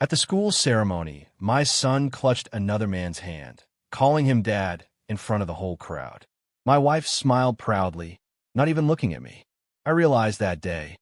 At the school ceremony, my son clutched another man's hand, calling him dad in front of the whole crowd. My wife smiled proudly, not even looking at me. I realized that day,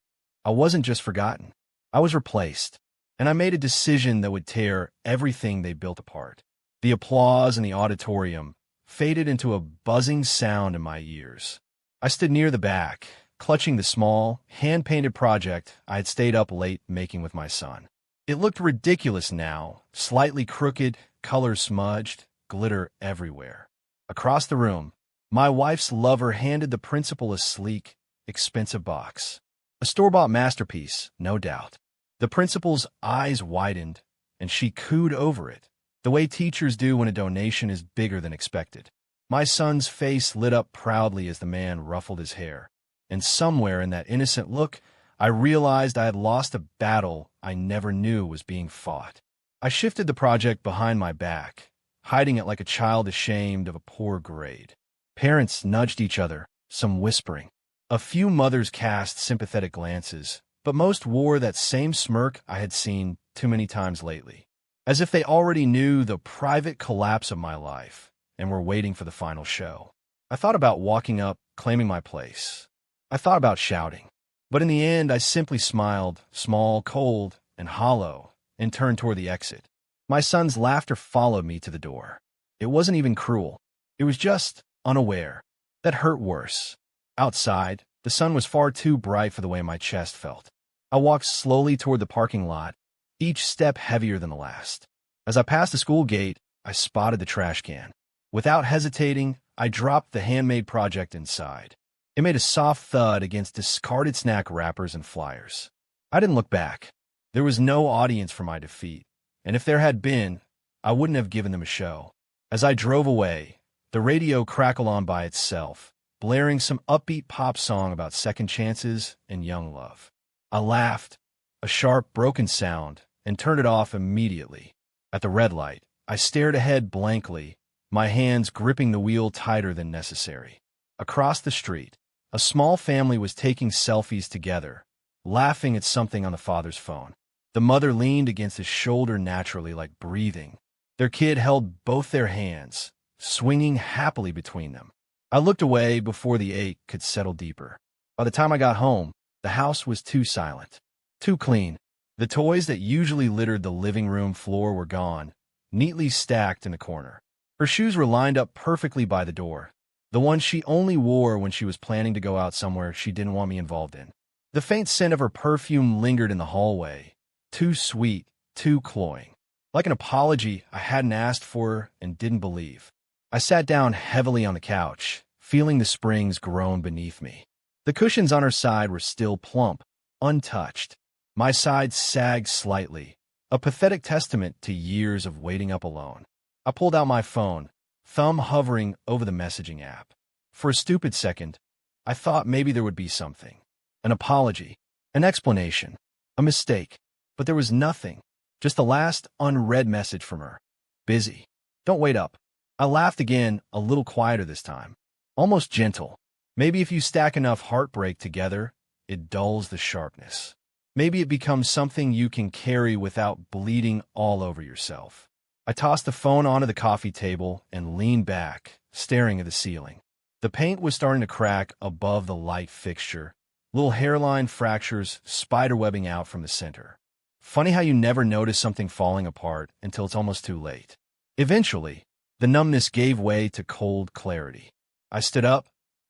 I wasn't just forgotten. I was replaced, and I made a decision that would tear everything they built apart. The applause in the auditorium faded into a buzzing sound in my ears. I stood near the back, clutching the small, hand-painted project I had stayed up late making with my son. It looked ridiculous now, slightly crooked, colors smudged, glitter everywhere. Across the room, my wife's lover handed the principal a sleek, expensive box. A store-bought masterpiece, no doubt. The principal's eyes widened, and she cooed over it, the way teachers do when a donation is bigger than expected. My son's face lit up proudly as the man ruffled his hair, and somewhere in that innocent look, I realized I had lost a battle I never knew was being fought. I shifted the project behind my back, hiding it like a child ashamed of a poor grade. Parents nudged each other, some whispering. A few mothers cast sympathetic glances, but most wore that same smirk I had seen too many times lately, as if they already knew the private collapse of my life and were waiting for the final show. I thought about walking up, claiming my place. I thought about shouting. But in the end, I simply smiled, small, cold, and hollow, and turned toward the exit. My son's laughter followed me to the door. It wasn't even cruel. It was just unaware. That hurt worse. Outside, the sun was far too bright for the way my chest felt. I walked slowly toward the parking lot, each step heavier than the last. As I passed the school gate, I spotted the trash can. Without hesitating, I dropped the handmade project inside. It made a soft thud against discarded snack wrappers and flyers. I didn't look back. There was no audience for my defeat, and if there had been, I wouldn't have given them a show. As I drove away, the radio crackled on by itself, blaring some upbeat pop song about second chances and young love. I laughed, a sharp, broken sound, and turned it off immediately. At the red light, I stared ahead blankly, my hands gripping the wheel tighter than necessary. Across the street, a small family was taking selfies together, laughing at something on the father's phone. The mother leaned against his shoulder naturally, like breathing. Their kid held both their hands, swinging happily between them. I looked away before the ache could settle deeper. By the time I got home, the house was too silent, too clean. The toys that usually littered the living room floor were gone, neatly stacked in the corner. Her shoes were lined up perfectly by the door, the one she only wore when she was planning to go out somewhere she didn't want me involved in. The faint scent of her perfume lingered in the hallway, too sweet, too cloying. Like an apology I hadn't asked for and didn't believe. I sat down heavily on the couch, feeling the springs groan beneath me. The cushions on her side were still plump, untouched. My side sagged slightly, a pathetic testament to years of waiting up alone. I pulled out my phone, thumb hovering over the messaging app. For a stupid second, I thought maybe there would be something. An apology, an explanation, a mistake. But there was nothing, just the last unread message from her. Busy. Don't wait up. I laughed again, a little quieter this time. Almost gentle. Maybe if you stack enough heartbreak together, it dulls the sharpness. Maybe it becomes something you can carry without bleeding all over yourself. I tossed the phone onto the coffee table and leaned back, staring at the ceiling. The paint was starting to crack above the light fixture, little hairline fractures spiderwebbing out from the center. Funny how you never notice something falling apart until it's almost too late. Eventually, the numbness gave way to cold clarity. I stood up,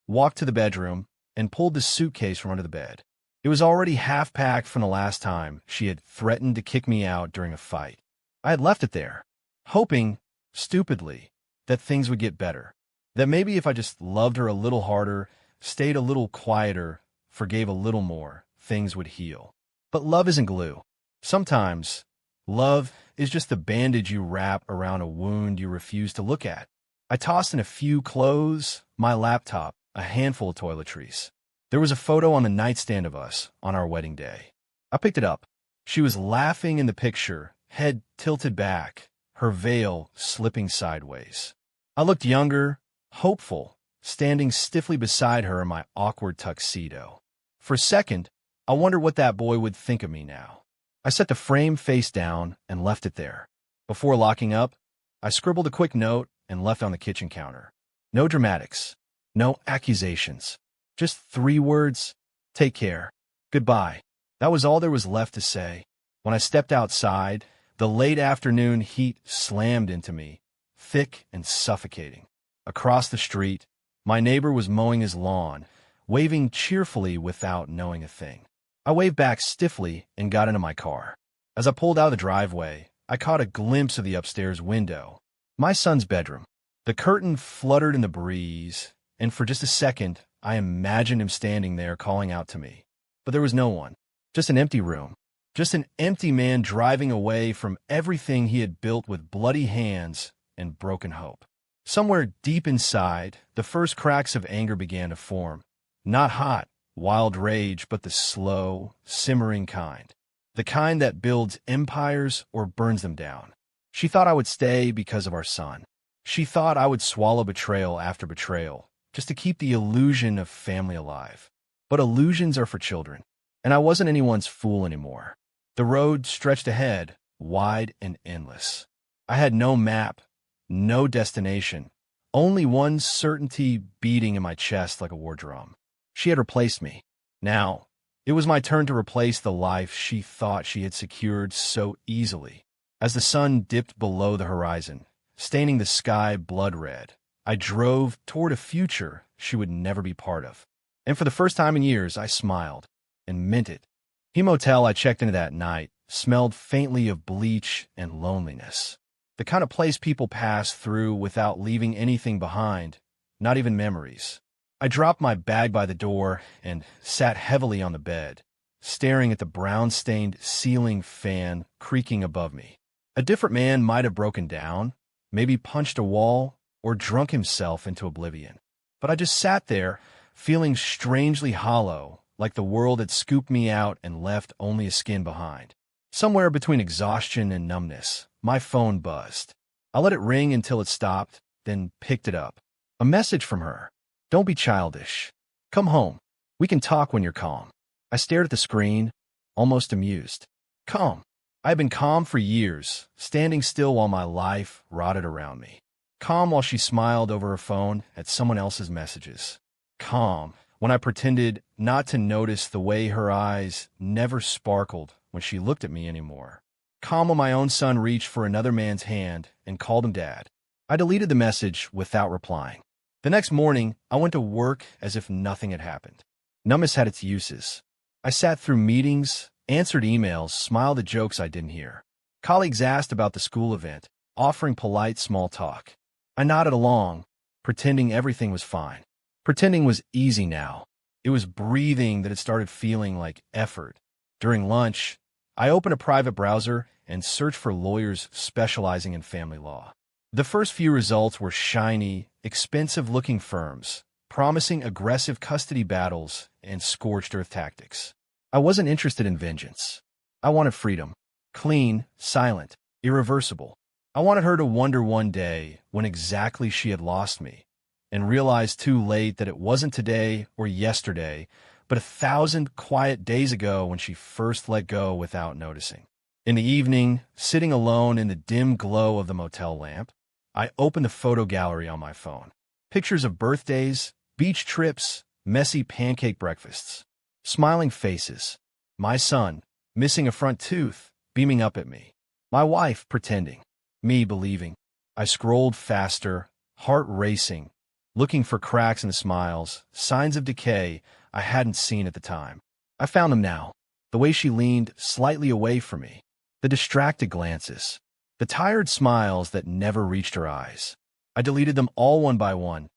walked to the bedroom, and pulled the suitcase from under the bed. It was already half-packed from the last time she had threatened to kick me out during a fight. I had left it there, hoping, stupidly, that things would get better. That maybe if I just loved her a little harder, stayed a little quieter, forgave a little more, things would heal. But love isn't glue. Sometimes, love is just the bandage you wrap around a wound you refuse to look at. I tossed in a few clothes, my laptop, a handful of toiletries. There was a photo on the nightstand of us on our wedding day. I picked it up. She was laughing in the picture, head tilted back, her veil slipping sideways. I looked younger, hopeful, standing stiffly beside her in my awkward tuxedo. For a second, I wondered what that boy would think of me now. I set the frame face down and left it there. Before locking up, I scribbled a quick note and left on the kitchen counter. No dramatics, no accusations, just 3 words: take care, goodbye. That was all there was left to say. When I stepped outside, the late afternoon heat slammed into me, thick and suffocating. Across the street, my neighbor was mowing his lawn, waving cheerfully without knowing a thing. I waved back stiffly and got into my car. As I pulled out of the driveway, I caught a glimpse of the upstairs window. My son's bedroom. The curtain fluttered in the breeze, and for just a second, I imagined him standing there calling out to me. But there was no one. Just an empty room. Just an empty man driving away from everything he had built with bloody hands and broken hope. Somewhere deep inside, the first cracks of anger began to form. Not hot, wild rage, but the slow, simmering kind. The kind that builds empires or burns them down. She thought I would stay because of our son. She thought I would swallow betrayal after betrayal, just to keep the illusion of family alive. But illusions are for children, and I wasn't anyone's fool anymore. The road stretched ahead, wide and endless. I had no map, no destination, only one certainty beating in my chest like a war drum. She had replaced me. Now, it was my turn to replace the life she thought she had secured so easily. As the sun dipped below the horizon, staining the sky blood red, I drove toward a future she would never be part of. And for the first time in years, I smiled, and meant it. The motel I checked into that night smelled faintly of bleach and loneliness. The kind of place people pass through without leaving anything behind, not even memories. I dropped my bag by the door and sat heavily on the bed, staring at the brown-stained ceiling fan creaking above me. A different man might have broken down, maybe punched a wall, or drunk himself into oblivion. But I just sat there, feeling strangely hollow, like the world had scooped me out and left only a skin behind. Somewhere between exhaustion and numbness, my phone buzzed. I let it ring until it stopped, then picked it up. A message from her. Don't be childish. Come home. We can talk when you're calm. I stared at the screen, almost amused. Calm. I had been calm for years, standing still while my life rotted around me. Calm while she smiled over her phone at someone else's messages. Calm when I pretended not to notice the way her eyes never sparkled when she looked at me anymore. Calm when my own son reached for another man's hand and called him Dad. I deleted the message without replying. The next morning, I went to work as if nothing had happened. Numbness had its uses. I sat through meetings, answered emails, smiled at jokes I didn't hear. Colleagues asked about the school event, offering polite small talk. I nodded along, pretending everything was fine. Pretending was easy now. It was breathing that had started feeling like effort. During lunch, I opened a private browser and searched for lawyers specializing in family law. The first few results were shiny, expensive-looking firms, promising aggressive custody battles and scorched earth tactics. I wasn't interested in vengeance. I wanted freedom. Clean, silent, irreversible. I wanted her to wonder one day when exactly she had lost me, and realize too late that it wasn't today or yesterday, but 1,000 quiet days ago when she first let go without noticing. In the evening, sitting alone in the dim glow of the motel lamp, I opened the photo gallery on my phone. Pictures of birthdays, beach trips, messy pancake breakfasts, smiling faces, my son, missing a front tooth, beaming up at me, my wife pretending, me believing. I scrolled faster, heart racing, looking for cracks in the smiles, signs of decay I hadn't seen at the time. I found them now, the way she leaned slightly away from me, the distracted glances, the tired smiles that never reached her eyes. I deleted them all one by one,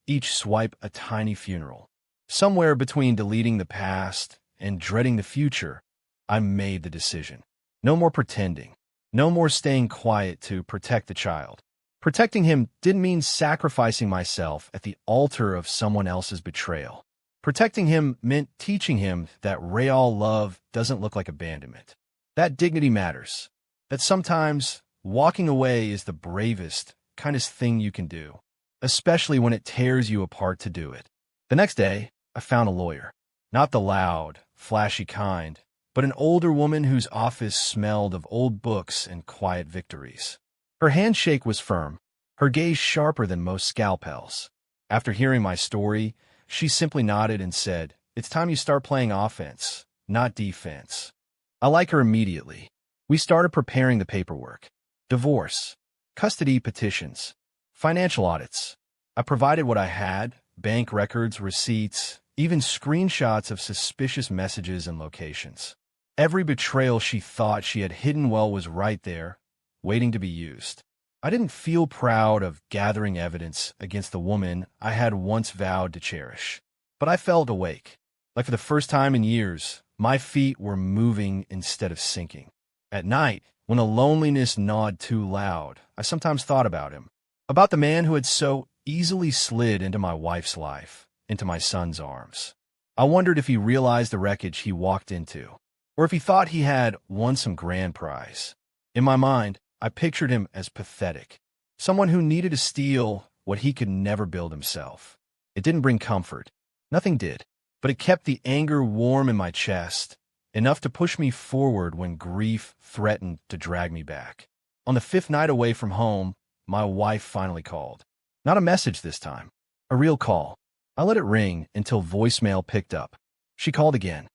each swipe a tiny funeral. Somewhere between deleting the past and dreading the future, I made the decision. No more pretending. No more staying quiet to protect the child. Protecting him didn't mean sacrificing myself at the altar of someone else's betrayal. Protecting him meant teaching him that real love doesn't look like abandonment. That dignity matters. That sometimes walking away is the bravest, kindest thing you can do, especially when it tears you apart to do it. The next day, I found a lawyer. Not the loud, flashy kind, but an older woman whose office smelled of old books and quiet victories. Her handshake was firm, her gaze sharper than most scalpels. After hearing my story, she simply nodded and said, "It's time you start playing offense, not defense." I like her immediately. We started preparing the paperwork. Divorce, custody petitions, financial audits. I provided what I had, bank records, receipts, even screenshots of suspicious messages and locations. Every betrayal she thought she had hidden well was right there, waiting to be used. I didn't feel proud of gathering evidence against the woman I had once vowed to cherish. But I felt awake. Like for the first time in years, my feet were moving instead of sinking. At night, when the loneliness gnawed too loud, I sometimes thought about him. About the man who had so easily slid into my wife's life, into my son's arms. I wondered if he realized the wreckage he walked into, or if he thought he had won some grand prize. In my mind, I pictured him as pathetic, someone who needed to steal what he could never build himself. It didn't bring comfort. Nothing did, but it kept the anger warm in my chest, enough to push me forward when grief threatened to drag me back. On the 5th night away from home, my wife finally called. Not a message this time, a real call. I let it ring until voicemail picked up. She called again,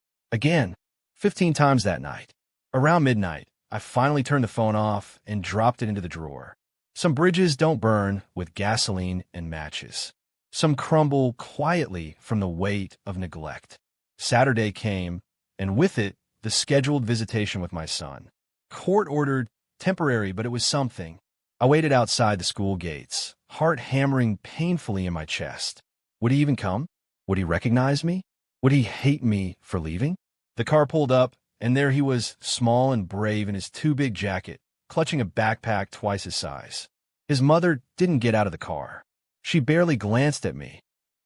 15 times that night. Around midnight, I finally turned the phone off and dropped it into the drawer. Some bridges don't burn with gasoline and matches. Some crumble quietly from the weight of neglect. Saturday came, and with it, the scheduled visitation with my son. Court-ordered, temporary, but it was something. I waited outside the school gates, heart hammering painfully in my chest. Would he even come? Would he recognize me? Would he hate me for leaving? The car pulled up, and there he was, small and brave in his too big jacket, clutching a backpack twice his size. His mother didn't get out of the car. She barely glanced at me,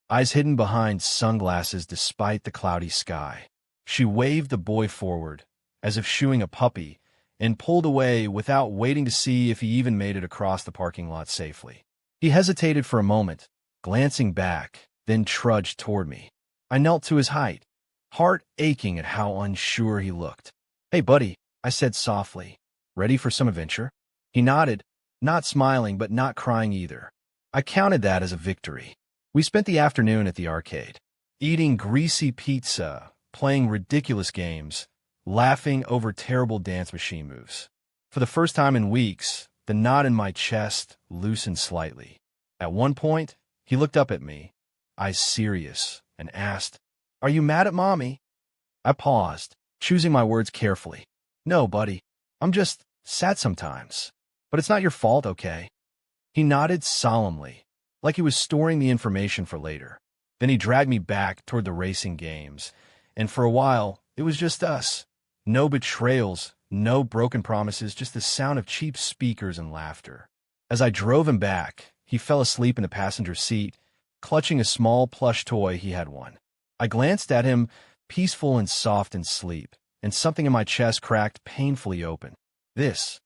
eyes hidden behind sunglasses despite the cloudy sky. She waved the boy forward, as if shooing a puppy, and pulled away without waiting to see if he even made it across the parking lot safely. He hesitated for a moment, glancing back, then trudged toward me. I knelt to his height, heart aching at how unsure he looked. "Hey, buddy," I said softly. "Ready for some adventure?" He nodded, not smiling but not crying either. I counted that as a victory. We spent the afternoon at the arcade, eating greasy pizza, playing ridiculous games, laughing over terrible dance machine moves. For the first time in weeks, the knot in my chest loosened slightly. At one point, he looked up at me, eyes serious, and asked, "Are you mad at Mommy?" I paused, choosing my words carefully. "No, buddy. I'm just sad sometimes. But it's not your fault, okay?" He nodded solemnly, like he was storing the information for later. Then he dragged me back toward the racing games, and for a while, it was just us. No betrayals, no broken promises, just the sound of cheap speakers and laughter. As I drove him back, he fell asleep in the passenger seat, clutching a small plush toy he had won. I glanced at him, peaceful and soft in sleep, and something in my chest cracked painfully open. This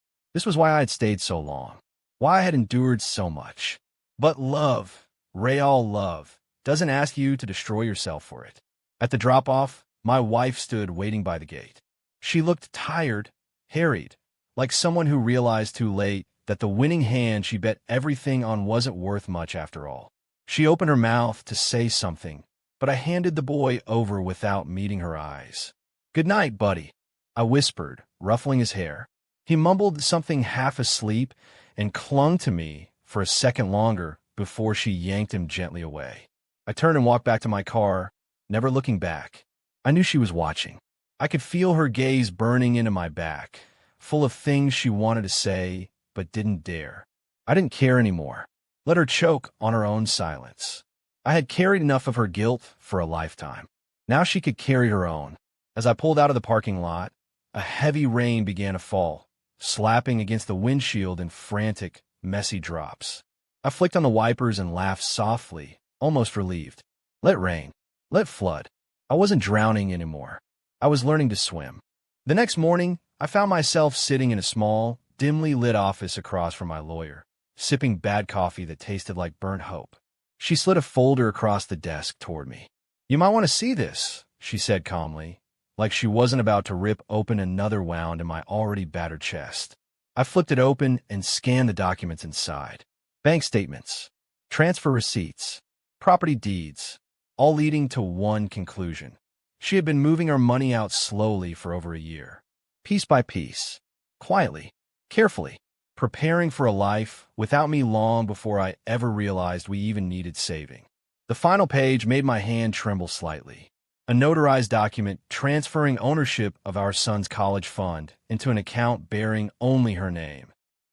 was why I had stayed so long, why I had endured so much. But love, real love, doesn't ask you to destroy yourself for it. At the drop-off, my wife stood waiting by the gate. She looked tired, harried, like someone who realized too late that the winning hand she bet everything on wasn't worth much after all. She opened her mouth to say something, but I handed the boy over without meeting her eyes. "Good night, buddy," I whispered, ruffling his hair. He mumbled something half asleep and clung to me for a second longer before she yanked him gently away. I turned and walked back to my car, never looking back. I knew she was watching. I could feel her gaze burning into my back, full of things she wanted to say but didn't dare. I didn't care anymore. Let her choke on her own silence. I had carried enough of her guilt for a lifetime. Now she could carry her own. As I pulled out of the parking lot, a heavy rain began to fall, slapping against the windshield in frantic, messy drops. I flicked on the wipers and laughed softly, almost relieved. Let rain. Let flood. I wasn't drowning anymore. I was learning to swim. The next morning, I found myself sitting in a small, dimly lit office across from my lawyer, sipping bad coffee that tasted like burnt hope. She slid a folder across the desk toward me. "You might want to see this," she said calmly, like she wasn't about to rip open another wound in my already battered chest. I flipped it open and scanned the documents inside. Bank statements, transfer receipts, property deeds, all leading to one conclusion. She had been moving her money out slowly for over a year, piece by piece, quietly, carefully, preparing for a life without me long before I ever realized we even needed saving. The final page made my hand tremble slightly. A notarized document transferring ownership of our son's college fund into an account bearing only her name,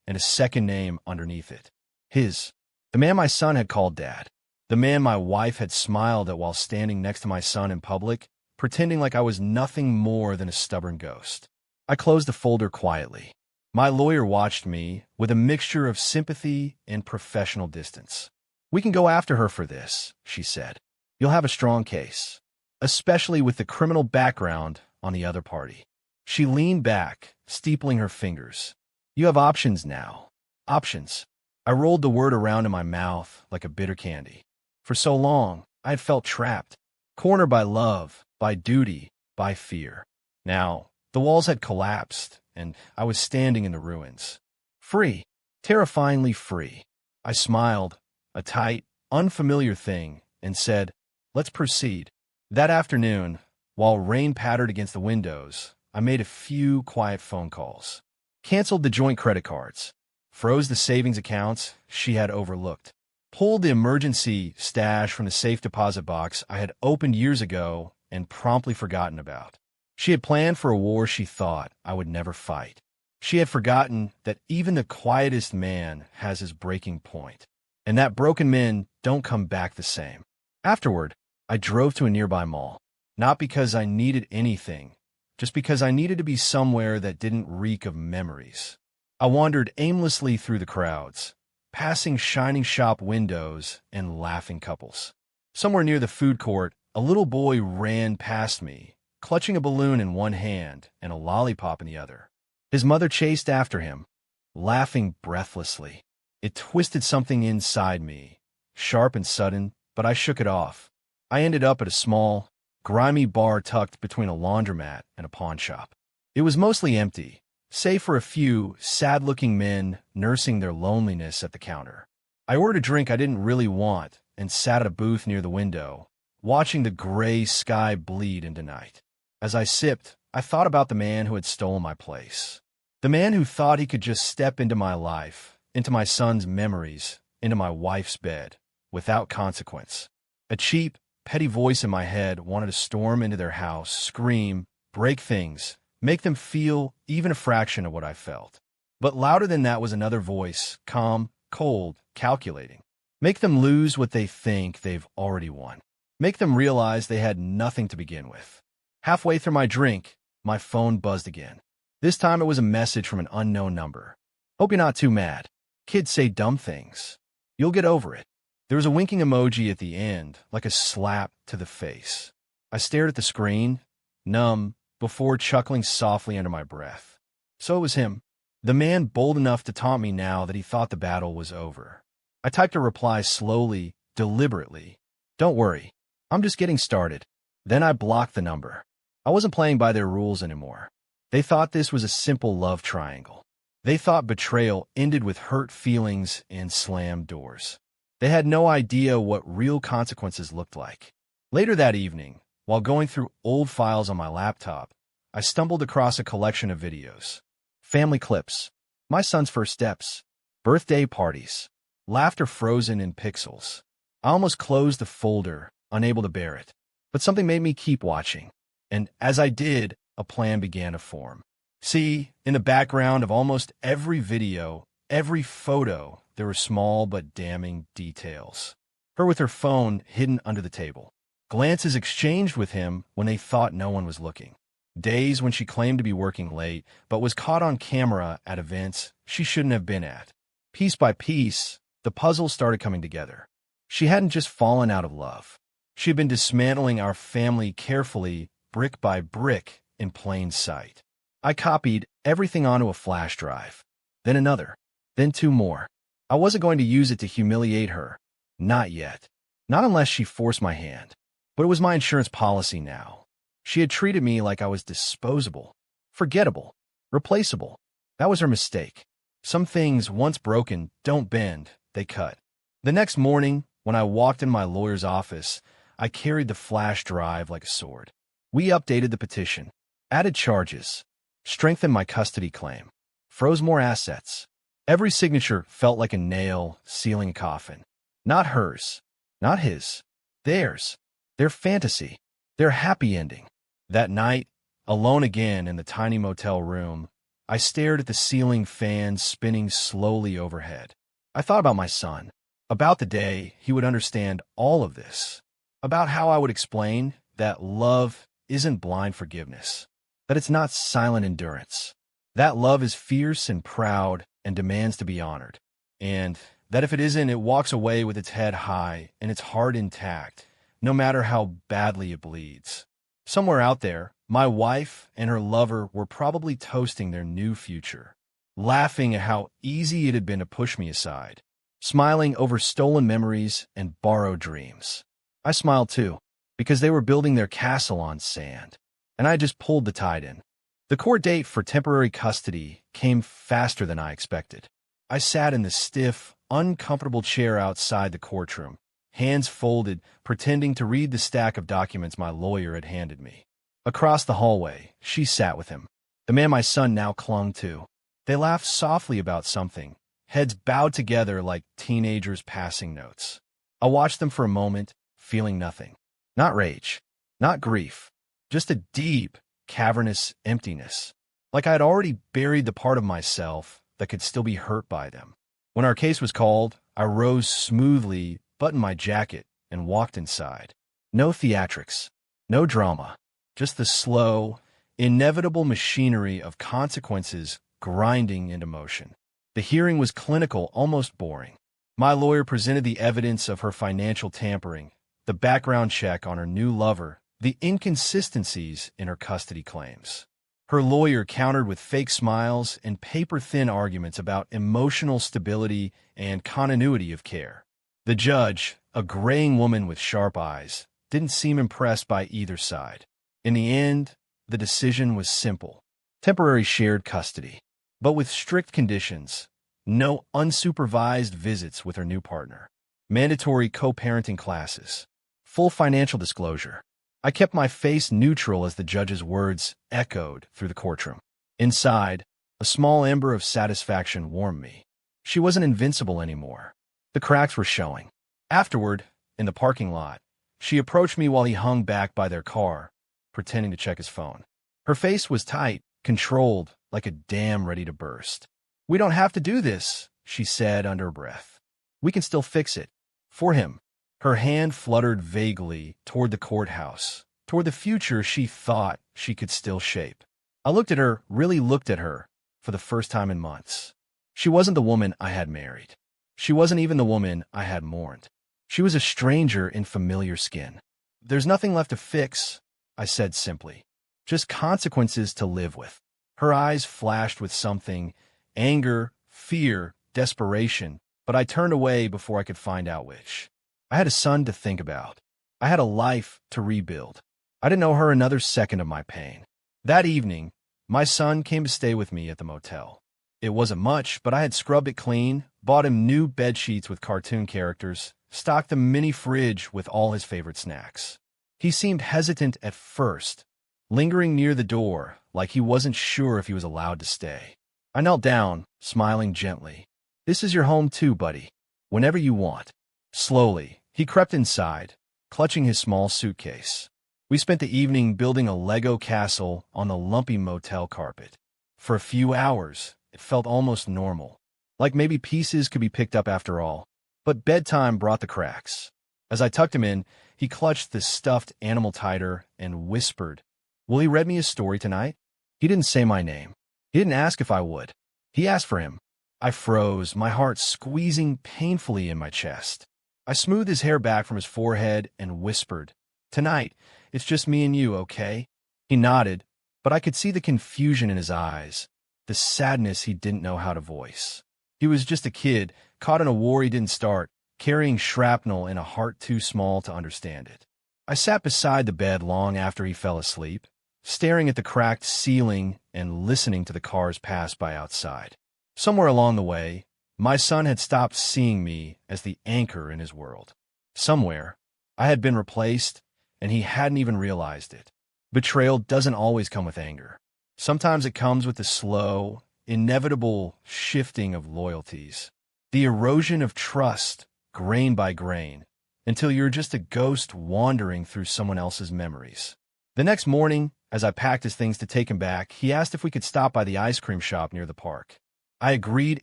and a second name underneath it. His. The man my son had called Dad. The man my wife had smiled at while standing next to my son in public, pretending like I was nothing more than a stubborn ghost. I closed the folder quietly. My lawyer watched me with a mixture of sympathy and professional distance. "We can go after her for this," she said. "You'll have a strong case, especially with the criminal background on the other party." She leaned back, steepling her fingers. "You have options now. Options." I rolled the word around in my mouth like a bitter candy. For so long, I had felt trapped, cornered by love, by duty, by fear. Now, the walls had collapsed, and I was standing in the ruins. Free, terrifyingly free. I smiled, a tight, unfamiliar thing, and said, "Let's proceed." That afternoon, while rain pattered against the windows, I made a few quiet phone calls. Canceled the joint credit cards. Froze the savings accounts she had overlooked. Pulled the emergency stash from the safe deposit box I had opened years ago and promptly forgotten about. She had planned for a war she thought I would never fight. She had forgotten that even the quietest man has his breaking point, and that broken men don't come back the same. Afterward, I drove to a nearby mall, not because I needed anything, just because I needed to be somewhere that didn't reek of memories. I wandered aimlessly through the crowds, passing shining shop windows and laughing couples. Somewhere near the food court, a little boy ran past me, clutching a balloon in one hand and a lollipop in the other. His mother chased after him, laughing breathlessly. It twisted something inside me, sharp and sudden, but I shook it off. I ended up at a small, grimy bar tucked between a laundromat and a pawn shop. It was mostly empty, save for a few sad-looking men nursing their loneliness at the counter. I ordered a drink I didn't really want and sat at a booth near the window, watching the gray sky bleed into night. As I sipped, I thought about the man who had stolen my place. The man who thought he could just step into my life, into my son's memories, into my wife's bed, without consequence. A cheap, petty voice in my head wanted to storm into their house, scream, break things, make them feel even a fraction of what I felt. But louder than that was another voice, calm, cold, calculating. Make them lose what they think they've already won. Make them realize they had nothing to begin with. Halfway through my drink, my phone buzzed again. This time it was a message from an unknown number. "Hope you're not too mad. Kids say dumb things. You'll get over it." There was a winking emoji at the end, like a slap to the face. I stared at the screen, numb, before chuckling softly under my breath. So it was him, the man bold enough to taunt me now that he thought the battle was over. I typed a reply slowly, deliberately. "Don't worry, I'm just getting started." Then I blocked the number. I wasn't playing by their rules anymore. They thought this was a simple love triangle. They thought betrayal ended with hurt feelings and slammed doors. They had no idea what real consequences looked like. Later that evening, while going through old files on my laptop, I stumbled across a collection of videos. Family clips, my son's first steps, birthday parties, laughter frozen in pixels. I almost closed the folder, unable to bear it. But something made me keep watching. And as I did, a plan began to form. See, in the background of almost every video, every photo, there were small but damning details. Her with her phone hidden under the table. Glances exchanged with him when they thought no one was looking. Days when she claimed to be working late, but was caught on camera at events she shouldn't have been at. Piece by piece, the puzzle started coming together. She hadn't just fallen out of love. She had been dismantling our family carefully, brick by brick, in plain sight. I copied everything onto a flash drive, then another, then two more. I wasn't going to use it to humiliate her. Not yet. Not unless she forced my hand. But it was my insurance policy now. She had treated me like I was disposable, forgettable, replaceable. That was her mistake. Some things, once broken, don't bend, they cut. The next morning, when I walked in my lawyer's office, I carried the flash drive like a sword. We updated the petition, added charges, strengthened my custody claim, froze more assets. Every signature felt like a nail sealing a coffin. Not hers, not his, theirs, their fantasy, their happy ending. That night, alone again in the tiny motel room, I stared at the ceiling fan spinning slowly overhead. I thought about my son, about the day he would understand all of this, about how I would explain that love isn't blind forgiveness, that it's not silent endurance, that love is fierce and proud and demands to be honored, and that if it isn't, it walks away with its head high and its heart intact, no matter how badly it bleeds. Somewhere out there, my wife and her lover were probably toasting their new future, laughing at how easy it had been to push me aside, smiling over stolen memories and borrowed dreams. I smiled too, because they were building their castle on sand, and I just pulled the tide in. The court date for temporary custody came faster than I expected. I sat in the stiff, uncomfortable chair outside the courtroom, hands folded, pretending to read the stack of documents my lawyer had handed me. Across the hallway, she sat with him, the man my son now clung to. They laughed softly about something, heads bowed together like teenagers passing notes. I watched them for a moment, feeling nothing. Not rage, not grief, just a deep, cavernous emptiness, like I had already buried the part of myself that could still be hurt by them. When our case was called, I rose smoothly, buttoned my jacket, and walked inside. No theatrics, no drama, just the slow, inevitable machinery of consequences grinding into motion. The hearing was clinical, almost boring. My lawyer presented the evidence of her financial tampering, the background check on her new lover, the inconsistencies in her custody claims. Her lawyer countered with fake smiles and paper-thin arguments about emotional stability and continuity of care. The judge, a graying woman with sharp eyes, didn't seem impressed by either side. In the end, the decision was simple. Temporary shared custody, but with strict conditions. No unsupervised visits with her new partner. Mandatory co-parenting classes. Full financial disclosure. I kept my face neutral as the judge's words echoed through the courtroom. Inside, a small ember of satisfaction warmed me. She wasn't invincible anymore. The cracks were showing. Afterward, in the parking lot, she approached me while he hung back by their car, pretending to check his phone. Her face was tight, controlled, like a dam ready to burst. "We don't have to do this," she said under her breath. "We can still fix it. For him." Her hand fluttered vaguely toward the courthouse, toward the future she thought she could still shape. I looked at her, really looked at her, for the first time in months. She wasn't the woman I had married. She wasn't even the woman I had mourned. She was a stranger in familiar skin. "There's nothing left to fix," I said simply. "Just consequences to live with." Her eyes flashed with something, anger, fear, desperation, but I turned away before I could find out which. I had a son to think about. I had a life to rebuild. I didn't owe her another second of my pain. That evening, my son came to stay with me at the motel. It wasn't much, but I had scrubbed it clean, bought him new bed sheets with cartoon characters, stocked a mini fridge with all his favorite snacks. He seemed hesitant at first, lingering near the door like he wasn't sure if he was allowed to stay. I knelt down, smiling gently. "This is your home too, buddy. Whenever you want." Slowly, he crept inside, clutching his small suitcase. We spent the evening building a Lego castle on the lumpy motel carpet. For a few hours, it felt almost normal, like maybe pieces could be picked up after all. But bedtime brought the cracks. As I tucked him in, he clutched the stuffed animal tighter and whispered, "Will he read me a story tonight?" He didn't say my name. He didn't ask if I would. He asked for him. I froze, my heart squeezing painfully in my chest. I smoothed his hair back from his forehead and whispered, "Tonight, it's just me and you, okay?" He nodded, but I could see the confusion in his eyes, the sadness he didn't know how to voice. He was just a kid, caught in a war he didn't start, carrying shrapnel in a heart too small to understand it. I sat beside the bed long after he fell asleep, staring at the cracked ceiling and listening to the cars pass by outside. Somewhere along the way, my son had stopped seeing me as the anchor in his world. Somewhere, I had been replaced, and he hadn't even realized it. Betrayal doesn't always come with anger. Sometimes it comes with the slow, inevitable shifting of loyalties, the erosion of trust, grain by grain, until you're just a ghost wandering through someone else's memories. The next morning, as I packed his things to take him back, he asked if we could stop by the ice cream shop near the park. I agreed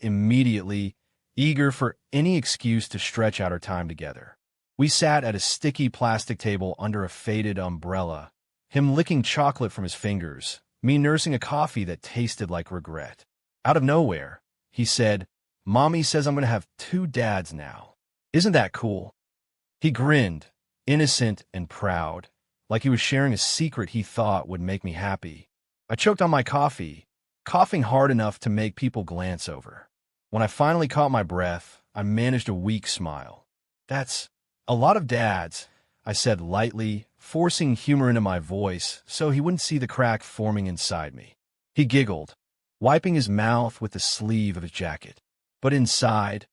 immediately, eager for any excuse to stretch out our time together. We sat at a sticky plastic table under a faded umbrella, him licking chocolate from his fingers, me nursing a coffee that tasted like regret. Out of nowhere, he said, "Mommy says I'm going to have 2 dads now. Isn't that cool?" He grinned, innocent and proud, like he was sharing a secret he thought would make me happy. I choked on my coffee, coughing hard enough to make people glance over. When I finally caught my breath, I managed a weak smile. "That's a lot of dads," I said lightly, forcing humor into my voice so he wouldn't see the crack forming inside me. He giggled, wiping his mouth with the sleeve of his jacket. But inside,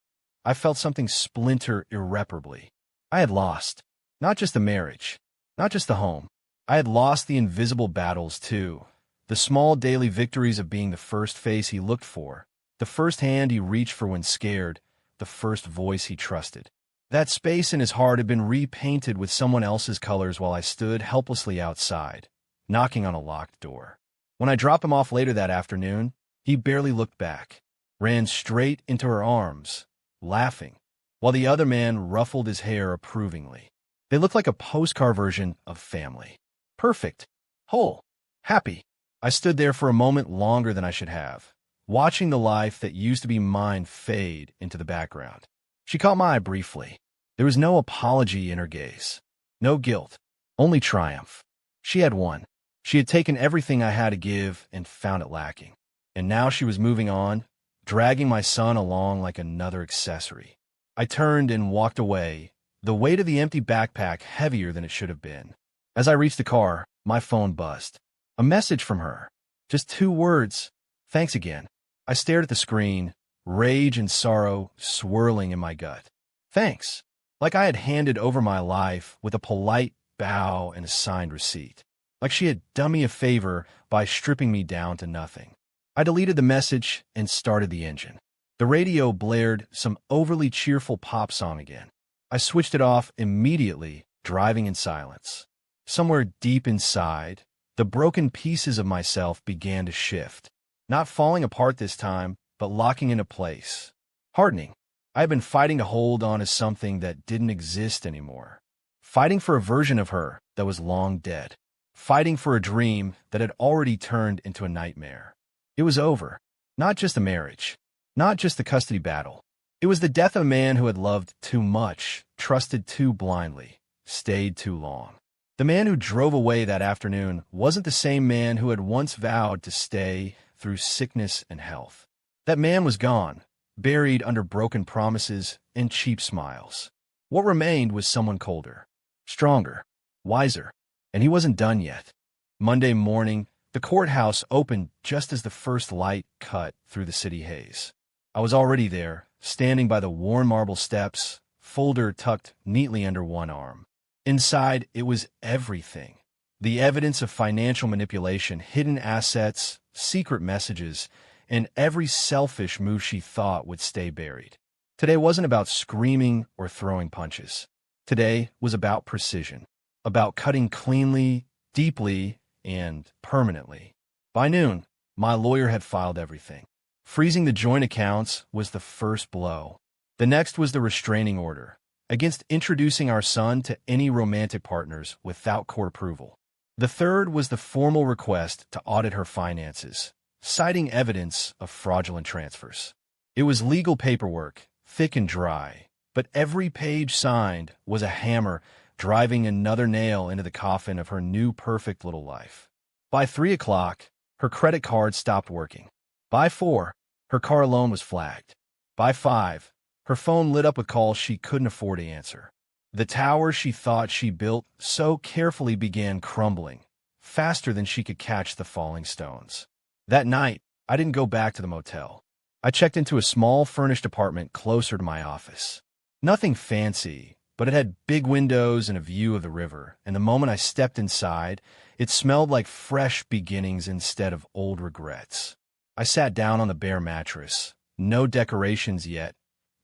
I felt something splinter irreparably. I had lost. Not just the marriage, not just the home. I had lost the invisible battles, too. The small daily victories of being the first face he looked for, the first hand he reached for when scared, the first voice he trusted. That space in his heart had been repainted with someone else's colors while I stood helplessly outside, knocking on a locked door. When I dropped him off later that afternoon, he barely looked back, ran straight into her arms, laughing, while the other man ruffled his hair approvingly. They looked like a postcard version of family. Perfect. Whole. Happy. I stood there for a moment longer than I should have, watching the life that used to be mine fade into the background. She caught my eye briefly. There was no apology in her gaze. No guilt. Only triumph. She had won. She had taken everything I had to give and found it lacking. And now she was moving on, dragging my son along like another accessory. I turned and walked away, the weight of the empty backpack heavier than it should have been. As I reached the car, my phone buzzed. A message from her. Just 2 words. "Thanks again." I stared at the screen, rage and sorrow swirling in my gut. Thanks. Like I had handed over my life with a polite bow and a signed receipt. Like she had done me a favor by stripping me down to nothing. I deleted the message and started the engine. The radio blared some overly cheerful pop song again. I switched it off immediately, driving in silence. Somewhere deep inside, the broken pieces of myself began to shift. Not falling apart this time, but locking into place. Hardening. I had been fighting to hold on to something that didn't exist anymore. Fighting for a version of her that was long dead. Fighting for a dream that had already turned into a nightmare. It was over. Not just the marriage. Not just the custody battle. It was the death of a man who had loved too much, trusted too blindly, stayed too long. The man who drove away that afternoon wasn't the same man who had once vowed to stay through sickness and health. That man was gone, buried under broken promises and cheap smiles. What remained was someone colder, stronger, wiser, and he wasn't done yet. Monday morning, the courthouse opened just as the first light cut through the city haze. I was already there, standing by the worn marble steps, folder tucked neatly under one arm. Inside, it was everything. The evidence of financial manipulation, hidden assets, secret messages, and every selfish move she thought would stay buried. Today wasn't about screaming or throwing punches. Today was about precision, about cutting cleanly, deeply, and permanently. By noon, my lawyer had filed everything. Freezing the joint accounts was the first blow. The next was the restraining order against introducing our son to any romantic partners without court approval. The third was the formal request to audit her finances, citing evidence of fraudulent transfers. It was legal paperwork, thick and dry, but every page signed was a hammer driving another nail into the coffin of her new perfect little life. By 3 o'clock, her credit card stopped working. By 4, her car loan was flagged. By 5, her phone lit up with calls she couldn't afford to answer. The tower she thought she built so carefully began crumbling, faster than she could catch the falling stones. That night, I didn't go back to the motel. I checked into a small furnished apartment closer to my office. Nothing fancy, but it had big windows and a view of the river, and the moment I stepped inside, it smelled like fresh beginnings instead of old regrets. I sat down on the bare mattress. No decorations yet,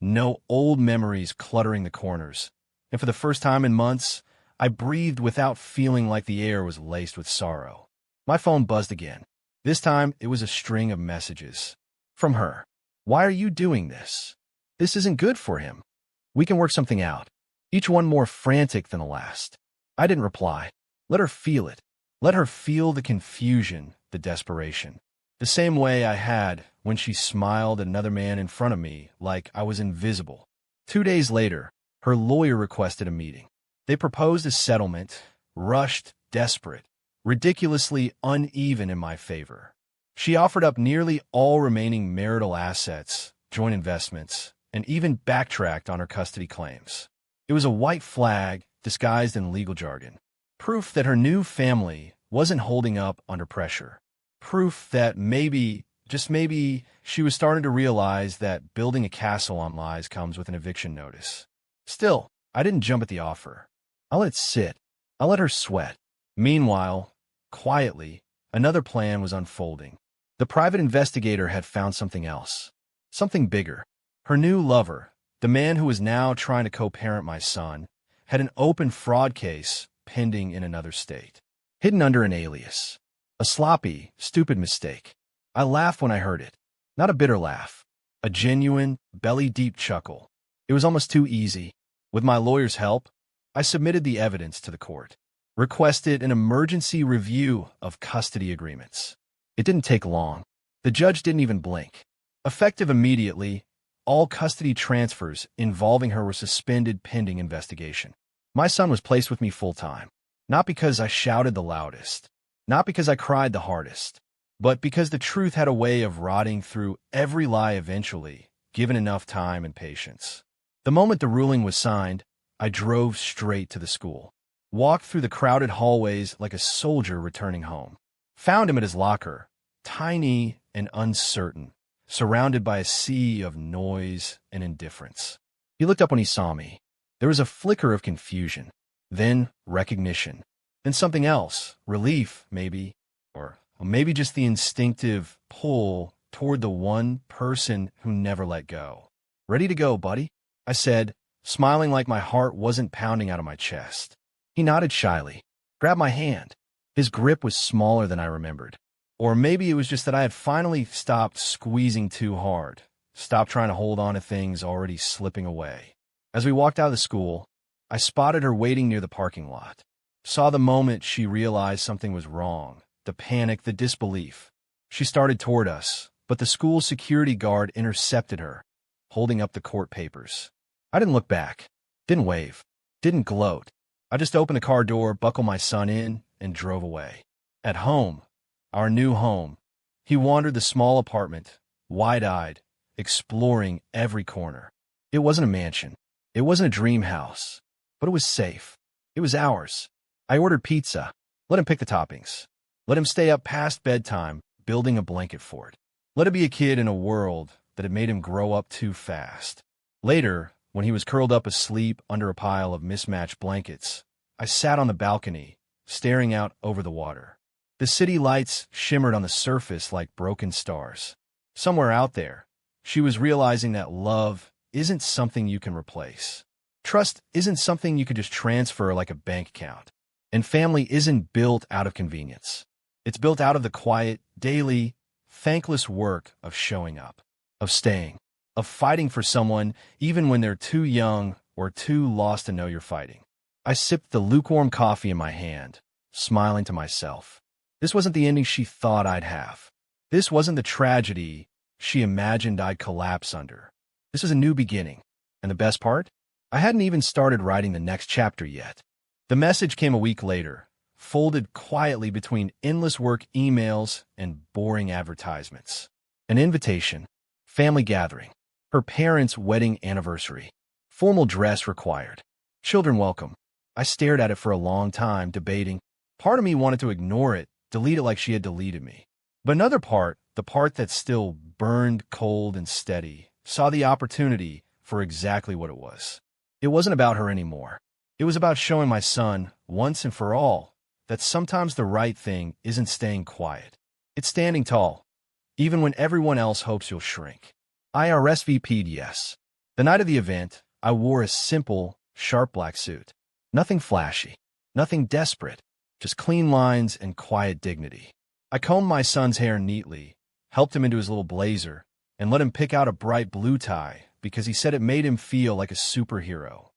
no old memories cluttering the corners. And for the first time in months, I breathed without feeling like the air was laced with sorrow. My phone buzzed again. This time, it was a string of messages. From her. Why are you doing this? This isn't good for him. We can work something out. Each one more frantic than the last. I didn't reply. Let her feel it. Let her feel the confusion, the desperation. The same way I had when she smiled at another man in front of me like I was invisible. 2 days later, her lawyer requested a meeting. They proposed a settlement, rushed, desperate, ridiculously uneven in my favor. She offered up nearly all remaining marital assets, joint investments, and even backtracked on her custody claims. It was a white flag disguised in legal jargon. Proof that her new family wasn't holding up under pressure. Proof that maybe, just maybe, she was starting to realize that building a castle on lies comes with an eviction notice. Still, I didn't jump at the offer. I let it sit. I let her sweat. Meanwhile, quietly, another plan was unfolding. The private investigator had found something else. Something bigger. Her new lover, the man who was now trying to co-parent my son, had an open fraud case pending in another state, hidden under an alias. A sloppy, stupid mistake. I laughed when I heard it. Not a bitter laugh. A genuine, belly-deep chuckle. It was almost too easy. With my lawyer's help, I submitted the evidence to the court. Requested an emergency review of custody agreements. It didn't take long. The judge didn't even blink. Effective immediately, all custody transfers involving her were suspended pending investigation. My son was placed with me full-time. Not because I shouted the loudest. Not because I cried the hardest, but because the truth had a way of rotting through every lie eventually, given enough time and patience. The moment the ruling was signed, I drove straight to the school. Walked through the crowded hallways like a soldier returning home. Found him at his locker, tiny and uncertain, surrounded by a sea of noise and indifference. He looked up when he saw me. There was a flicker of confusion, then recognition. Then something else, relief, maybe, or maybe just the instinctive pull toward the one person who never let go. Ready to go, buddy? I said, smiling like my heart wasn't pounding out of my chest. He nodded shyly, grabbed my hand. His grip was smaller than I remembered. Or maybe it was just that I had finally stopped squeezing too hard, stopped trying to hold on to things already slipping away. As we walked out of the school, I spotted her waiting near the parking lot. Saw the moment she realized something was wrong, the panic, the disbelief. She started toward us, but the school security guard intercepted her, holding up the court papers. I didn't look back, didn't wave, didn't gloat. I just opened the car door, buckled my son in, and drove away. At home, our new home, he wandered the small apartment, wide-eyed, exploring every corner. It wasn't a mansion. It wasn't a dream house, but it was safe. It was ours. I ordered pizza. Let him pick the toppings. Let him stay up past bedtime, building a blanket fort. Let him be a kid in a world that had made him grow up too fast. Later, when he was curled up asleep under a pile of mismatched blankets, I sat on the balcony, staring out over the water. The city lights shimmered on the surface like broken stars. Somewhere out there, she was realizing that love isn't something you can replace. Trust isn't something you could just transfer like a bank account. And family isn't built out of convenience. It's built out of the quiet, daily, thankless work of showing up, of staying, of fighting for someone even when they're too young or too lost to know you're fighting. I sipped the lukewarm coffee in my hand, smiling to myself. This wasn't the ending she thought I'd have. This wasn't the tragedy she imagined I'd collapse under. This was a new beginning. And the best part? I hadn't even started writing the next chapter yet. The message came a week later, folded quietly between endless work emails and boring advertisements. An invitation, family gathering, her parents' wedding anniversary, formal dress required. Children welcome. I stared at it for a long time, debating. Part of me wanted to ignore it, delete it like she had deleted me. But another part, the part that still burned cold and steady, saw the opportunity for exactly what it was. It wasn't about her anymore. It was about showing my son, once and for all, that sometimes the right thing isn't staying quiet. It's standing tall, even when everyone else hopes you'll shrink. I RSVP'd yes. The night of the event, I wore a simple, sharp black suit. Nothing flashy, nothing desperate, just clean lines and quiet dignity. I combed my son's hair neatly, helped him into his little blazer, and let him pick out a bright blue tie because he said it made him feel like a superhero.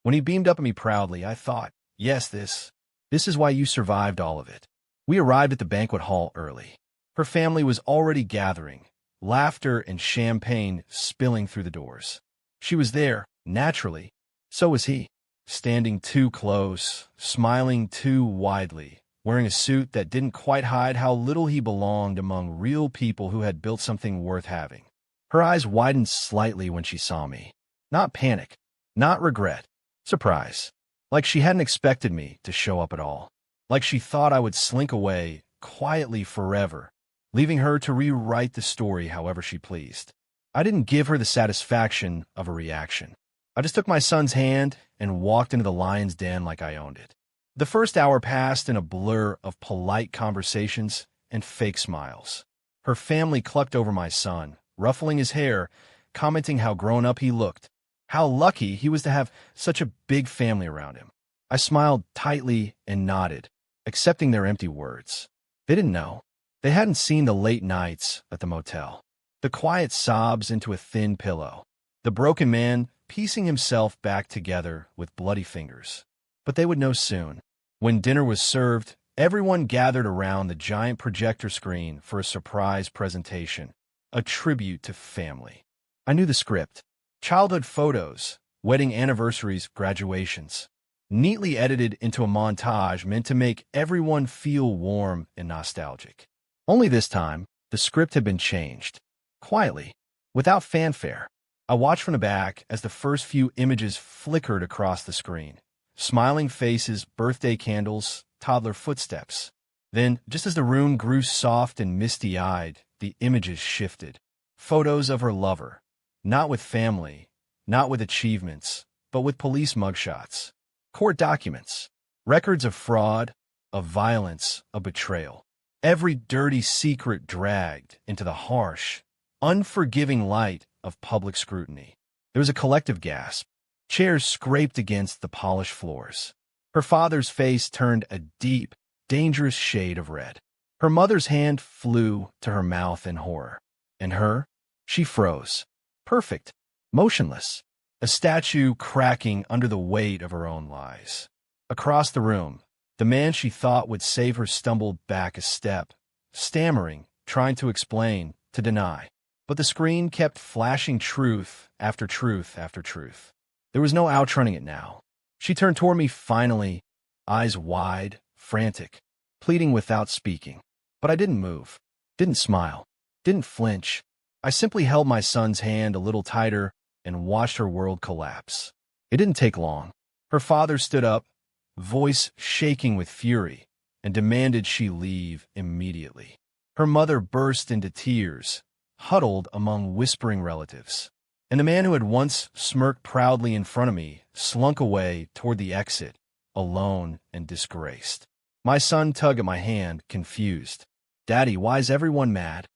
When he beamed up at me proudly, I thought, yes, this is why you survived all of it. We arrived at the banquet hall early. Her family was already gathering, laughter and champagne spilling through the doors. She was there, naturally. So was he, standing too close, smiling too widely, wearing a suit that didn't quite hide how little he belonged among real people who had built something worth having. Her eyes widened slightly when she saw me. Not panic, not regret, surprise. Like she hadn't expected me to show up at all. Like she thought I would slink away, quietly forever, leaving her to rewrite the story however she pleased. I didn't give her the satisfaction of a reaction. I just took my son's hand and walked into the lion's den like I owned it. The first hour passed in a blur of polite conversations and fake smiles. Her family clucked over my son, ruffling his hair, commenting how grown up he looked, how lucky he was to have such a big family around him. I smiled tightly and nodded, accepting their empty words. They didn't know. They hadn't seen the late nights at the motel, the quiet sobs into a thin pillow, the broken man piecing himself back together with bloody fingers. But they would know soon. When dinner was served, everyone gathered around the giant projector screen for a surprise presentation, a tribute to family. I knew the script. Childhood photos, wedding anniversaries, graduations, neatly edited into a montage meant to make everyone feel warm and nostalgic. Only this time, the script had been changed. Quietly, without fanfare. I watched from the back as the first few images flickered across the screen. Smiling faces, birthday candles, toddler footsteps. Then, just as the room grew soft and misty-eyed, the images shifted. Photos of her lover. Not with family, not with achievements, but with police mugshots. Court documents. Records of fraud, of violence, of betrayal. Every dirty secret dragged into the harsh, unforgiving light of public scrutiny. There was a collective gasp. Chairs scraped against the polished floors. Her father's face turned a deep, dangerous shade of red. Her mother's hand flew to her mouth in horror. And her? She froze. Perfect. Motionless. A statue cracking under the weight of her own lies. Across the room, the man she thought would save her stumbled back a step, stammering, trying to explain, to deny. But the screen kept flashing truth after truth after truth. There was no outrunning it now. She turned toward me finally, eyes wide, frantic, pleading without speaking. But I didn't move, didn't smile, didn't flinch. I simply held my son's hand a little tighter and watched her world collapse. It didn't take long. Her father stood up, voice shaking with fury, and demanded she leave immediately. Her mother burst into tears, huddled among whispering relatives. And the man who had once smirked proudly in front of me slunk away toward the exit, alone and disgraced. My son tugged at my hand, confused. "Daddy, why's everyone mad?"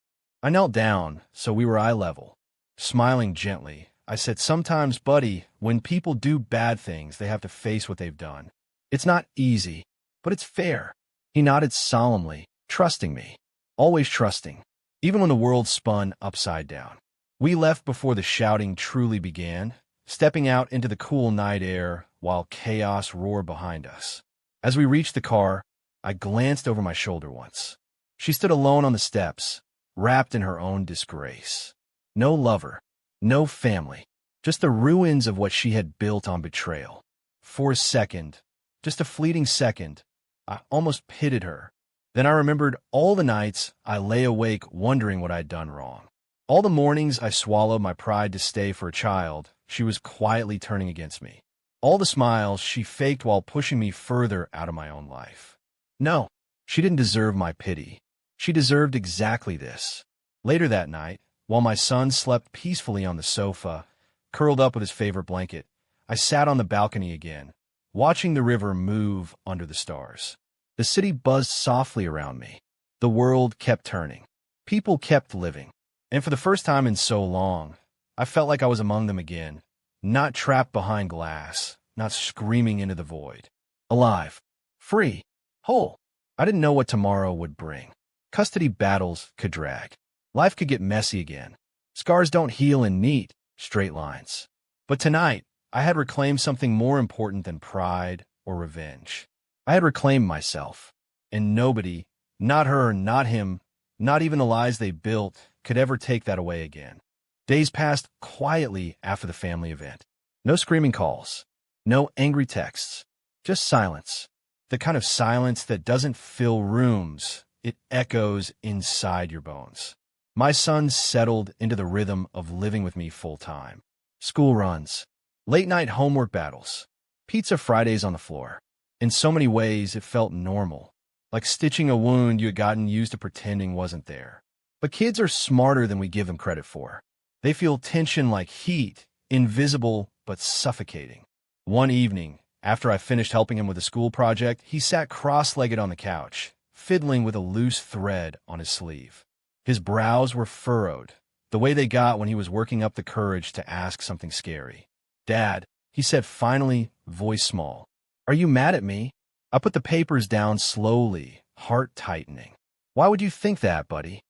I knelt down, so we were eye level. Smiling gently, I said, "Sometimes, buddy, when people do bad things, they have to face what they've done. It's not easy, but it's fair." He nodded solemnly, trusting me. Always trusting, even when the world spun upside down. We left before the shouting truly began, stepping out into the cool night air while chaos roared behind us. As we reached the car, I glanced over my shoulder once. She stood alone on the steps, wrapped in her own disgrace. No lover, no family, just the ruins of what she had built on betrayal. For a second, just a fleeting second, I almost pitied her. Then I remembered all the nights I lay awake wondering what I'd done wrong. All the mornings I swallowed my pride to stay for a child she was quietly turning against me. All the smiles she faked while pushing me further out of my own life. No, she didn't deserve my pity. She deserved exactly this. Later that night, while my son slept peacefully on the sofa, curled up with his favorite blanket, I sat on the balcony again, watching the river move under the stars. The city buzzed softly around me. The world kept turning. People kept living. And for the first time in so long, I felt like I was among them again, not trapped behind glass, not screaming into the void. Alive. Free. Whole. I didn't know what tomorrow would bring. Custody battles could drag. Life could get messy again. Scars don't heal in neat, straight lines. But tonight, I had reclaimed something more important than pride or revenge. I had reclaimed myself. And nobody, not her, not him, not even the lies they built, could ever take that away again. Days passed quietly after the family event. No screaming calls. No angry texts. Just silence. The kind of silence that doesn't fill rooms. It echoes inside your bones. My son settled into the rhythm of living with me full-time. School runs. Late-night homework battles. Pizza Fridays on the floor. In so many ways, it felt normal. Like stitching a wound you had gotten used to pretending wasn't there. But kids are smarter than we give them credit for. They feel tension like heat, invisible but suffocating. One evening, after I finished helping him with a school project, he sat cross-legged on the couch, fiddling with a loose thread on his sleeve. His brows were furrowed, the way they got when he was working up the courage to ask something scary. "Dad," he said finally, voice small, "are you mad at me?" I put the papers down slowly, heart tightening. "Why would you think that, buddy?"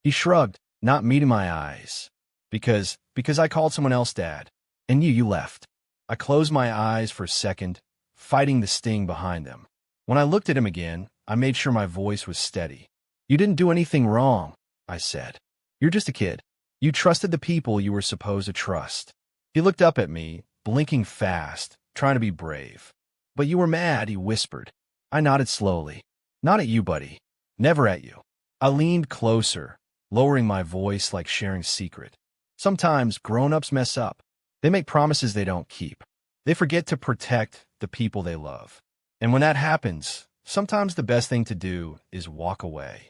He shrugged, not meeting my eyes. Because I called someone else Dad. And you left." I closed my eyes for a second, fighting the sting behind them. When I looked at him again, I made sure my voice was steady. "You didn't do anything wrong," I said. "You're just a kid. You trusted the people you were supposed to trust." He looked up at me, blinking fast, trying to be brave. "But you were mad," he whispered. I nodded slowly. "Not at you, buddy. Never at you." I leaned closer, lowering my voice like sharing a secret. Sometimes grown-ups mess up. They make promises they don't keep. They forget to protect the people they love. And when that happens, sometimes the best thing to do is walk away.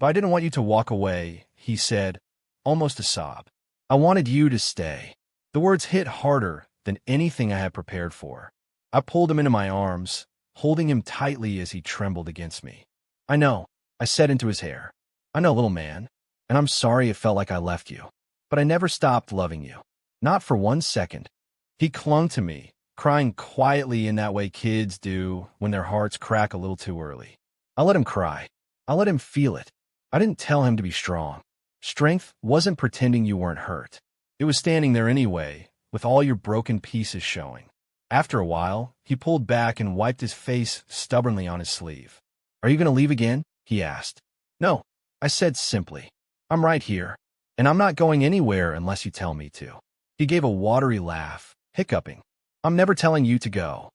"But I didn't want you to walk away," he said, almost a sob. "I wanted you to stay." The words hit harder than anything I had prepared for. I pulled him into my arms, holding him tightly as he trembled against me. "I know," I said into his hair. "I know, little man, and I'm sorry it felt like I left you. But I never stopped loving you. Not for 1 second." He clung to me, crying quietly in that way kids do when their hearts crack a little too early. I let him cry. I let him feel it. I didn't tell him to be strong. Strength wasn't pretending you weren't hurt. It was standing there anyway, with all your broken pieces showing. After a while, he pulled back and wiped his face stubbornly on his sleeve. "Are you going to leave again?" he asked. "No," I said simply. "I'm right here. And I'm not going anywhere unless you tell me to." He gave a watery laugh, hiccuping. "I'm never telling you to go."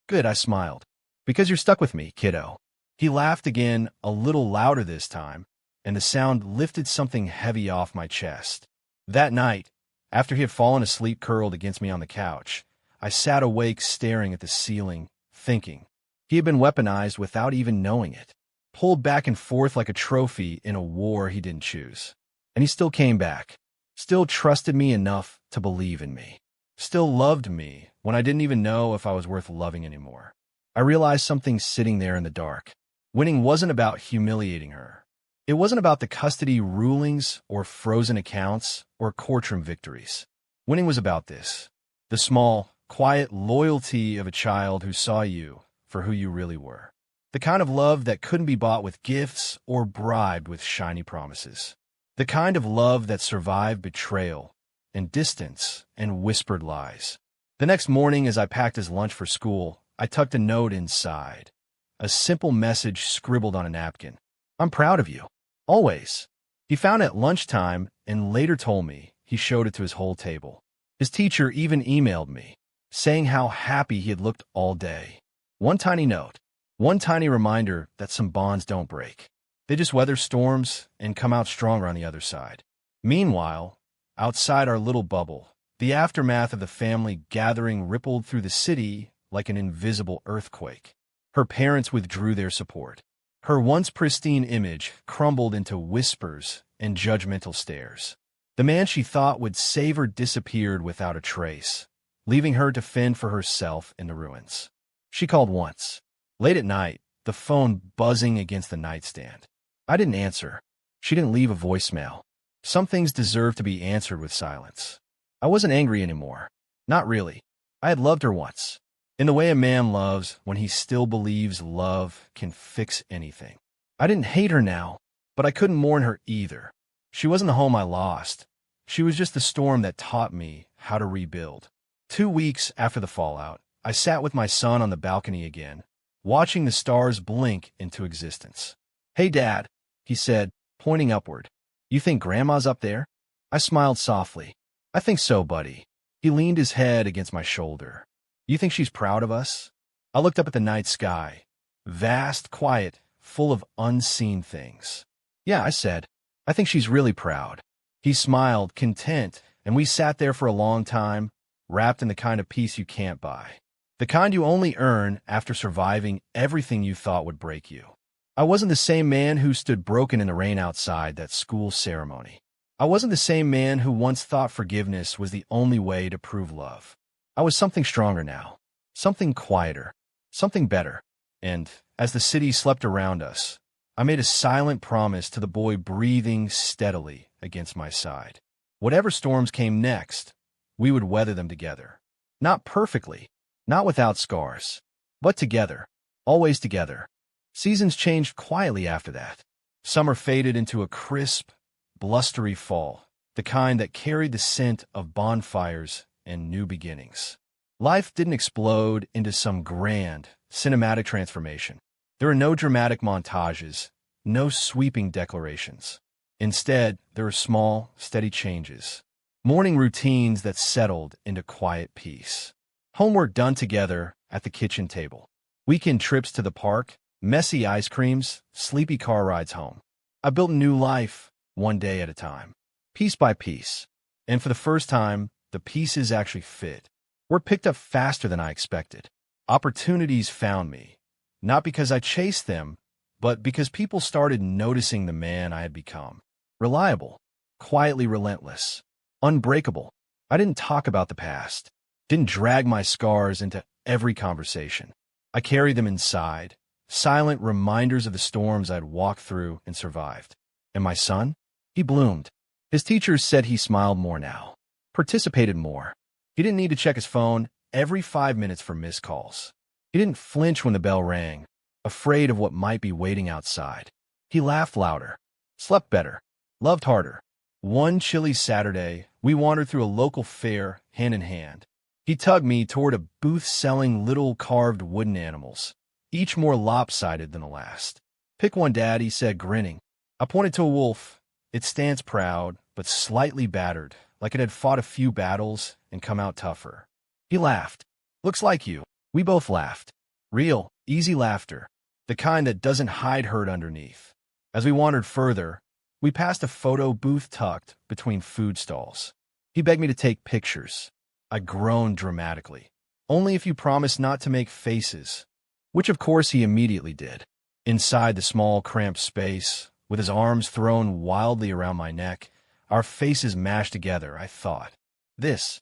"Good," I smiled. "Because you're stuck with me, kiddo." He laughed again, a little louder this time, and the sound lifted something heavy off my chest. That night, after he had fallen asleep curled against me on the couch, I sat awake staring at the ceiling, thinking. He had been weaponized without even knowing it, pulled back and forth like a trophy in a war he didn't choose. And he still came back, still trusted me enough to believe in me, still loved me when I didn't even know if I was worth loving anymore. I realized something sitting there in the dark. Winning wasn't about humiliating her. It wasn't about the custody rulings or frozen accounts or courtroom victories. Winning was about this, the small, quiet loyalty of a child who saw you for who you really were. The kind of love that couldn't be bought with gifts or bribed with shiny promises. The kind of love that survived betrayal and distance and whispered lies. The next morning, as I packed his lunch for school, I tucked a note inside. A simple message scribbled on a napkin. "I'm proud of you. Always." He found it at lunchtime and later told me he showed it to his whole table. His teacher even emailed me, saying how happy he had looked all day. One tiny note, one tiny reminder that some bonds don't break. They just weather storms and come out stronger on the other side. Meanwhile, outside our little bubble, The aftermath of the family gathering rippled through the city like an invisible earthquake. Her parents withdrew their support. Her once pristine image crumbled into whispers and judgmental stares. The man she thought would save her disappeared without a trace, leaving her to fend for herself in the ruins. She called once. Late at night, the phone buzzing against the nightstand. I didn't answer. She didn't leave a voicemail. Some things deserve to be answered with silence. I wasn't angry anymore. Not really. I had loved her once, in the way a man loves when he still believes love can fix anything. I didn't hate her now, but I couldn't mourn her either. She wasn't the home I lost. She was just the storm that taught me how to rebuild. 2 weeks after the fallout, I sat with my son on the balcony again, watching the stars blink into existence. "Hey, Dad," he said, pointing upward. "You think Grandma's up there?" I smiled softly. "I think so, buddy." He leaned his head against my shoulder. "You think she's proud of us?" I looked up at the night sky. Vast, quiet, full of unseen things. "Yeah," I said. "I think she's really proud." He smiled, content, and we sat there for a long time, wrapped in the kind of peace you can't buy. The kind you only earn after surviving everything you thought would break you. I wasn't the same man who stood broken in the rain outside that school ceremony. I wasn't the same man who once thought forgiveness was the only way to prove love. I was something stronger now, something quieter, something better. And as the city slept around us, I made a silent promise to the boy breathing steadily against my side. Whatever storms came next, we would weather them together. Not perfectly, not without scars, but together, always together. Seasons changed quietly after that. Summer faded into a crisp, blustery fall, the kind that carried the scent of bonfires and new beginnings. Life didn't explode into some grand, cinematic transformation. There were no dramatic montages, no sweeping declarations. Instead, there were small, steady changes. Morning routines that settled into quiet peace. Homework done together at the kitchen table. Weekend trips to the park, messy ice creams, sleepy car rides home. I built a new life, one day at a time, piece by piece. And for the first time, the pieces actually fit. Work picked up faster than I expected. Opportunities found me, not because I chased them, but because people started noticing the man I had become. Reliable, quietly relentless, unbreakable. I didn't talk about the past, didn't drag my scars into every conversation. I carried them inside, silent reminders of the storms I'd walked through and survived. And my son? He bloomed. His teachers said he smiled more now, participated more. He didn't need to check his phone every 5 minutes for missed calls. He didn't flinch when the bell rang, afraid of what might be waiting outside. He laughed louder, slept better, loved harder. One chilly Saturday, we wandered through a local fair, hand in hand. He tugged me toward a booth selling little carved wooden animals, each more lopsided than the last. "Pick one, Dad," he said, grinning. I pointed to a wolf. It stands proud, but slightly battered, like it had fought a few battles and come out tougher. He laughed. "Looks like you." We both laughed. Real, easy laughter, the kind that doesn't hide hurt underneath. As we wandered further, we passed a photo booth tucked between food stalls. He begged me to take pictures. I groaned dramatically. "Only if you promise not to make faces," which of course he immediately did. Inside the small, cramped space, with his arms thrown wildly around my neck, our faces mashed together, I thought. This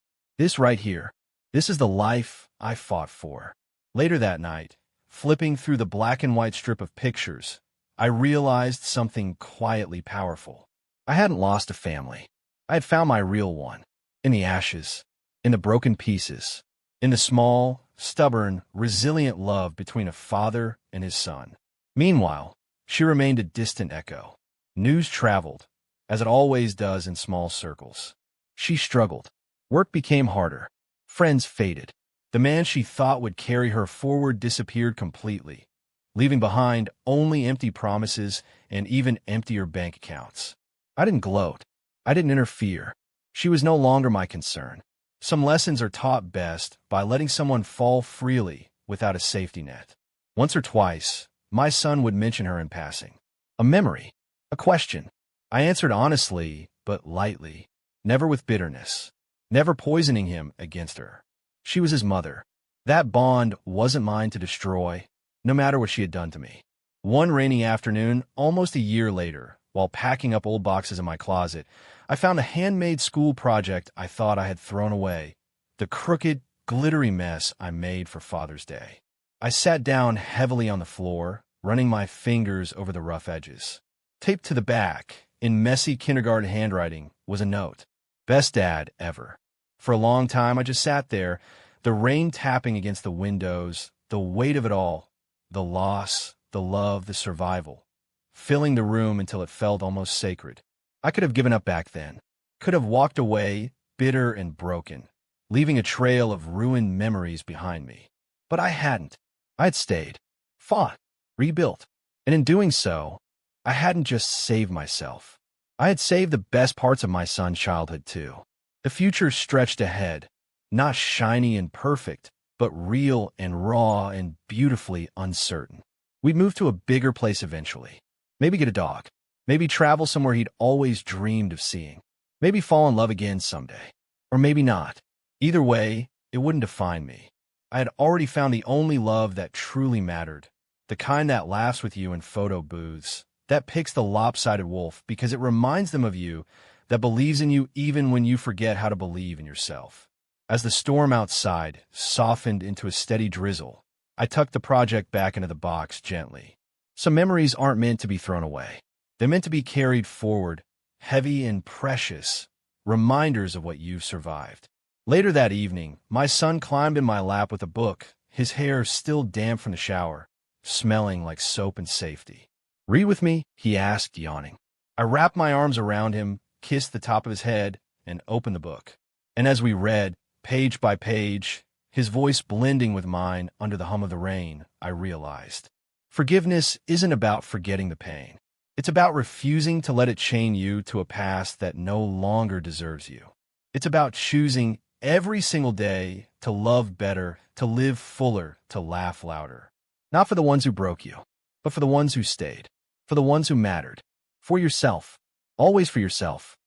right here, this is the life I fought for. Later that night, flipping through the black and white strip of pictures, I realized something quietly powerful. I hadn't lost a family. I had found my real one. In the ashes, in the broken pieces, in the small, stubborn, resilient love between a father and his son. Meanwhile, she remained a distant echo. News traveled, as it always does in small circles. She struggled. Work became harder. Friends faded. The man she thought would carry her forward disappeared completely, leaving behind only empty promises and even emptier bank accounts. I didn't gloat. I didn't interfere. She was no longer my concern. Some lessons are taught best by letting someone fall freely without a safety net. Once or twice, my son would mention her in passing. A memory, a question. I answered honestly, but lightly, never with bitterness. never poisoning him against her. She was his mother. That bond wasn't mine to destroy, no matter what she had done to me. One rainy afternoon, almost a year later, while packing up old boxes in my closet, I found a handmade school project I thought I had thrown away, the crooked, glittery mess I made for Father's Day. I sat down heavily on the floor, running my fingers over the rough edges. Taped to the back, in messy kindergarten handwriting, was a note. Best dad ever. For a long time, I just sat there, the rain tapping against the windows, the weight of it all, the loss, the love, the survival, filling the room until it felt almost sacred. I could have given up back then, could have walked away, bitter and broken, leaving a trail of ruined memories behind me. But I hadn't. I had stayed, fought, rebuilt, and in doing so, I hadn't just saved myself. I had saved the best parts of my son's childhood too. The future stretched ahead, not shiny and perfect, but real and raw and beautifully uncertain. We'd move to a bigger place eventually. Maybe get a dog. Maybe travel somewhere he'd always dreamed of seeing. Maybe fall in love again someday. Or maybe not. Either way, it wouldn't define me. I had already found the only love that truly mattered, the kind that laughs with you in photo booths, that picks the lopsided wolf because it reminds them of you, that believes in you even when you forget how to believe in yourself. As the storm outside softened into a steady drizzle, I tucked the project back into the box gently. Some memories aren't meant to be thrown away. They're meant to be carried forward, heavy and precious, reminders of what you've survived. Later that evening, my son climbed in my lap with a book, his hair still damp from the shower, smelling like soap and safety. "Read with me?" he asked, yawning. I wrapped my arms around him, kissed the top of his head, and opened the book. And as we read, page by page, his voice blending with mine under the hum of the rain, I realized. Forgiveness isn't about forgetting the pain. It's about refusing to let it chain you to a past that no longer deserves you. It's about choosing every single day to love better, to live fuller, to laugh louder. Not for the ones who broke you, but for the ones who stayed, for the ones who mattered. For yourself. Always for yourself.